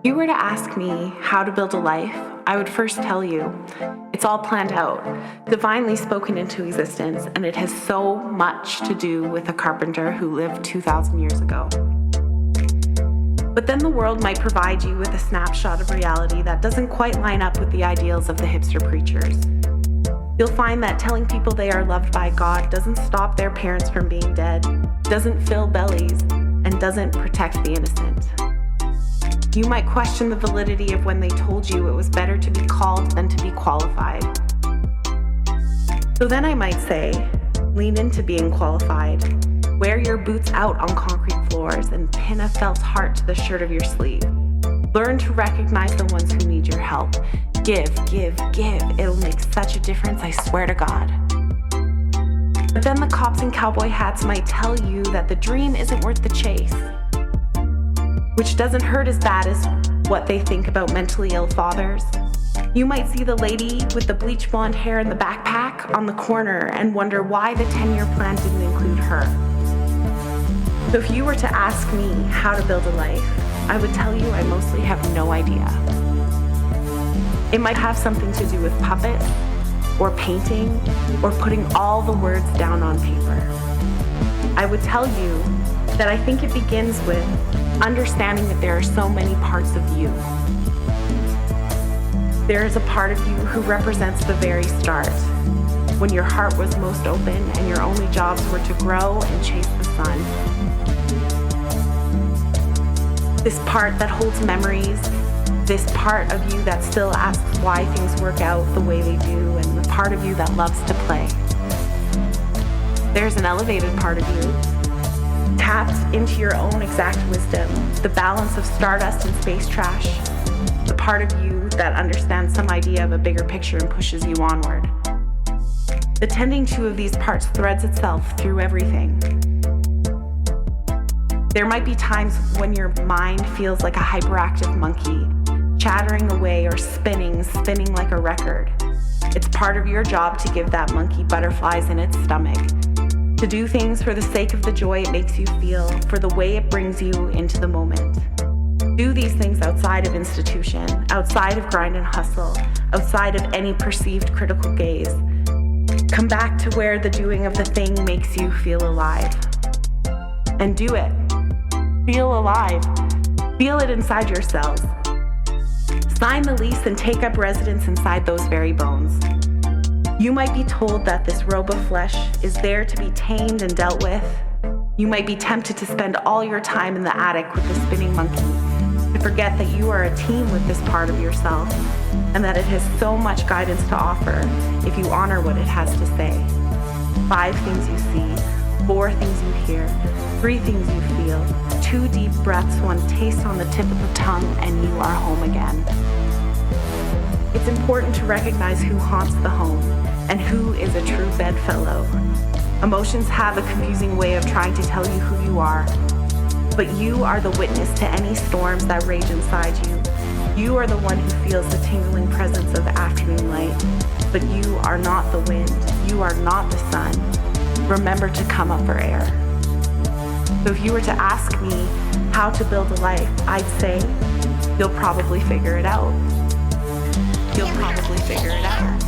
If you were to ask me how to build a life, I would first tell you it's all planned out, divinely spoken into existence, and it has so much to do with a carpenter who lived 2,000 years ago. But then the world might provide you with a snapshot of reality that doesn't quite line up with the ideals of the hipster preachers. You'll find that telling people they are loved by God doesn't stop their parents from being dead, doesn't fill bellies, and doesn't protect the innocent. You might question the validity of when they told you it was better to be called than to be qualified. So then I might say, lean into being qualified. Wear your boots out on concrete floors and pin a felt heart to the shirt of your sleeve. Learn to recognize the ones who need your help. Give, give, give. It'll make such a difference, I swear to God. But then the cops in cowboy hats might tell you that the dream isn't worth the chase, which doesn't hurt as bad as what they think about mentally ill fathers. You might see the lady with the bleach blonde hair and the backpack on the corner and wonder why the 10-year plan didn't include her. So if you were to ask me how to build a life, I would tell you I mostly have no idea. It might have something to do with puppets, or painting, or putting all the words down on paper. I would tell you that I think it begins with understanding that there are so many parts of you. There is a part of you who represents the very start, when your heart was most open and your only jobs were to grow and chase the sun. This part that holds memories, this part of you that still asks why things work out the way they do, and the part of you that loves to play. There's an elevated part of you, tapped into your own exact wisdom, the balance of stardust and space trash, the part of you that understands some idea of a bigger picture and pushes you onward. The tending to of these parts threads itself through everything. There might be times when your mind feels like a hyperactive monkey, chattering away or spinning like a record. It's part of your job to give that monkey butterflies in its stomach, to do things for the sake of the joy it makes you feel, for the way it brings you into the moment. Do these things outside of institution, outside of grind and hustle, outside of any perceived critical gaze. Come back to where the doing of the thing makes you feel alive. And do it. Feel alive. Feel it inside your cells. Sign the lease and take up residence inside those very bones. You might be told that this robe of flesh is there to be tamed and dealt with. You might be tempted to spend all your time in the attic with the spinning monkey, to forget that you are a team with this part of yourself, and that it has so much guidance to offer if you honor what it has to say. 5 things you see, 4 things you hear, 3 things you feel, 2 deep breaths, 1 taste on the tip of the tongue, and you are home again. It's important to recognize who haunts the home and who is a true bedfellow. Emotions have a confusing way of trying to tell you who you are, but you are the witness to any storms that rage inside you. You are the one who feels the tingling presence of afternoon light, but you are not the wind. You are not the sun. Remember to come up for air. So if you were to ask me how to build a life, I'd say you'll probably figure it out. You'll probably figure it out.